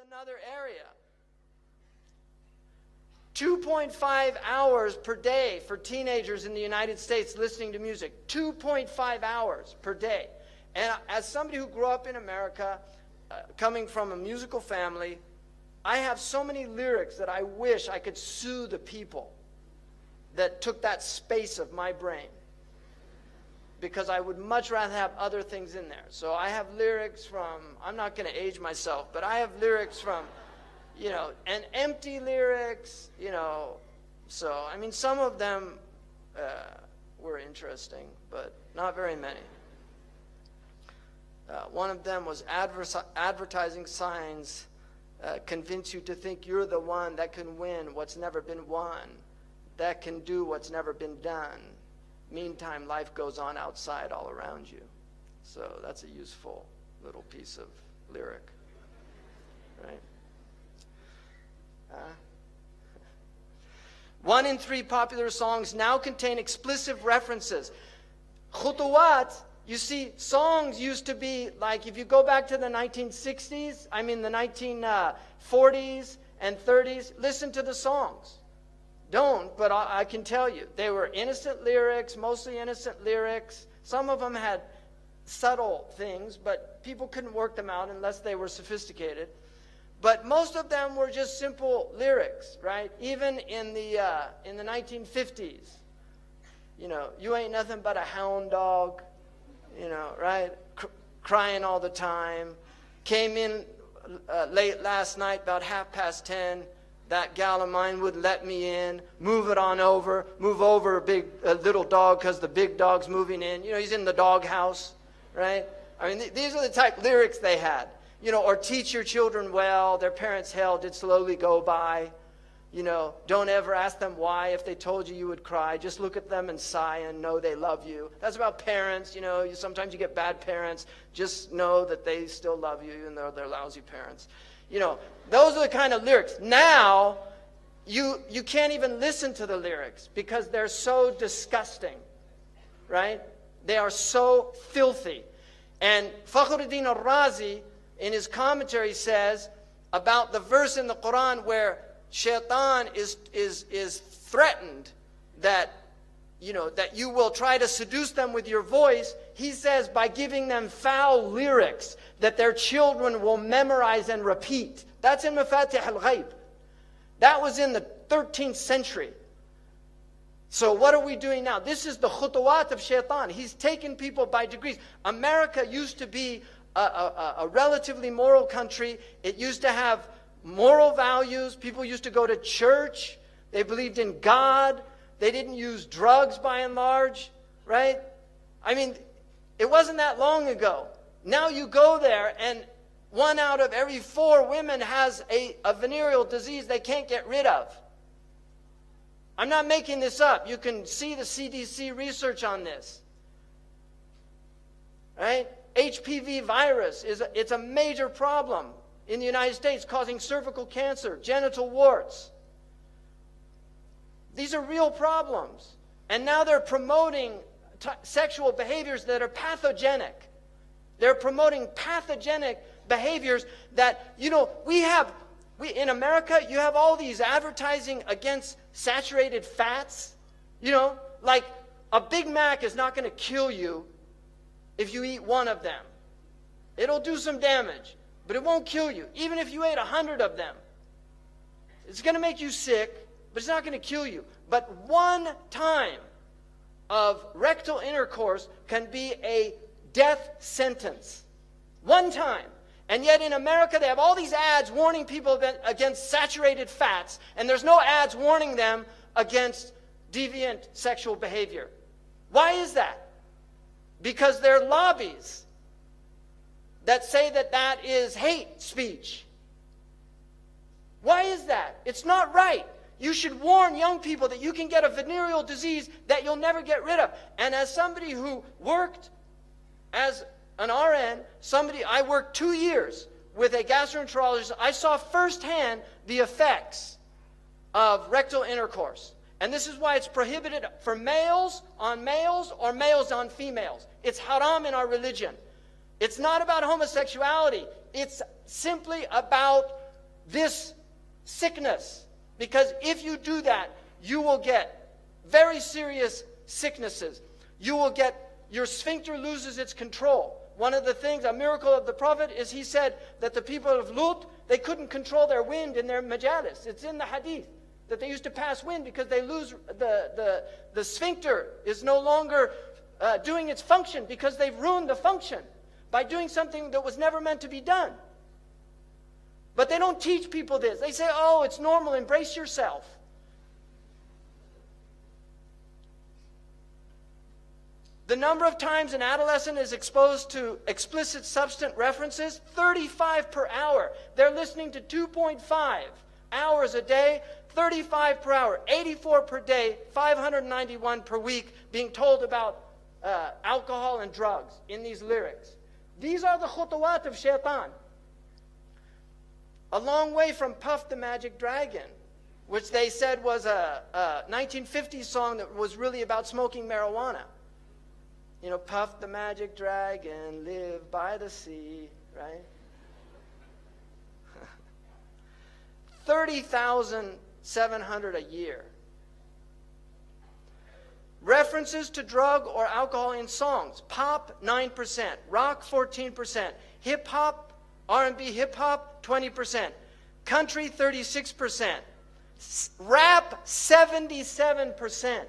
another area. 2.5 hours per day for teenagers in the United States listening to music. 2.5 hours per day. And as somebody who grew up in America, coming from a musical family, I have so many lyrics that I wish I could sue the people that took that space of my brain, because I would much rather have other things in there. So I have lyrics from, I'm not going to age myself, but I have lyrics from, and empty lyrics, So, I mean, some of them were interesting, but not very many. One of them was advertising signs convince you to think you're the one that can win what's never been won, that can do what's never been done. Meantime, life goes on outside all around you. So that's a useful little piece of lyric, right? 1 in 3 popular songs now contain explicit references. Khutuwat, you see, songs used to be like, if you go back to the 1960s, the 1940s and 30s, listen to the songs. Don't, but I can tell you, they were innocent lyrics, mostly innocent lyrics. Some of them had subtle things, but people couldn't work them out unless they were sophisticated. But most of them were just simple lyrics, right? Even in the 1950s, you ain't nothing but a hound dog, right? Crying all the time. Came in late last night, about 10:30. That gal of mine wouldn't let me in. Move it on over. Move over, little dog, because the big dog's moving in. He's in the doghouse, right? These are the type lyrics they had. Or teach your children well. Their parents' hell did slowly go by. Don't ever ask them why. If they told you, you would cry. Just look at them and sigh and know they love you. That's about parents. Sometimes you get bad parents. Just know that they still love you, even though they're lousy parents. Those are the kind of lyrics. Now, you can't even listen to the lyrics because they're so disgusting, right? They are so filthy. And Fakhruddin al-Razi, in his commentary, says about the verse in the Quran where shaitan is threatened that you will try to seduce them with your voice. He says by giving them foul lyrics that their children will memorize and repeat. That's in Mafatih al-Ghaib. That was in the 13th century. So what are we doing now? This is the khutuwat of shaitan. He's taken people by degrees. America used to be a relatively moral country. It used to have moral values. People used to go to church. They believed in God. They didn't use drugs by and large, right? It wasn't that long ago. Now you go there and 1 out of every 4 women has a venereal disease they can't get rid of. I'm not making this up. You can see the CDC research on this, right? HPV virus, it's a major problem in the United States, causing cervical cancer, genital warts. These are real problems. And now they're promoting sexual behaviors that are pathogenic. They're promoting pathogenic behaviors that, in America, you have all these advertising against saturated fats. Like a Big Mac is not going to kill you if you eat 1 of them. It'll do some damage, but it won't kill you. Even if you ate 100 of them, it's going to make you sick, but it's not going to kill you. But 1 time of rectal intercourse can be a death sentence. 1 time. And yet in America, they have all these ads warning people against saturated fats, and there's no ads warning them against deviant sexual behavior. Why is that? Because there are lobbies that say that is hate speech. Why is that? It's not right. You should warn young people that you can get a venereal disease that you'll never get rid of. And as somebody who worked as an RN, I worked 2 years with a gastroenterologist. I saw firsthand the effects of rectal intercourse. And this is why it's prohibited for males on males or males on females. It's haram in our religion. It's not about homosexuality. It's simply about this sickness. Because if you do that, you will get very serious sicknesses. You will get, your sphincter loses its control. One of the things, a miracle of the Prophet, is he said that the people of Lut, they couldn't control their wind in their majalis. It's in the hadith that they used to pass wind because they lose, the sphincter is no longer doing its function because they've ruined the function by doing something that was never meant to be done. But they don't teach people this. They say, oh, it's normal, embrace yourself. The number of times an adolescent is exposed to explicit substance references, 35 per hour. They're listening to 2.5 hours a day, 35 per hour, 84 per day, 591 per week, being told about alcohol and drugs in these lyrics. These are the khutawat of shaitan. A long way from Puff the Magic Dragon, which they said was a 1950s song that was really about smoking marijuana. You know, Puff the Magic Dragon, live by the sea, right? 30,700 a year. References to drug or alcohol in songs. Pop, 9%. Rock, 14%. Hip-hop, R&B hip-hop, 20%. Country, 36%. Rap, 77%.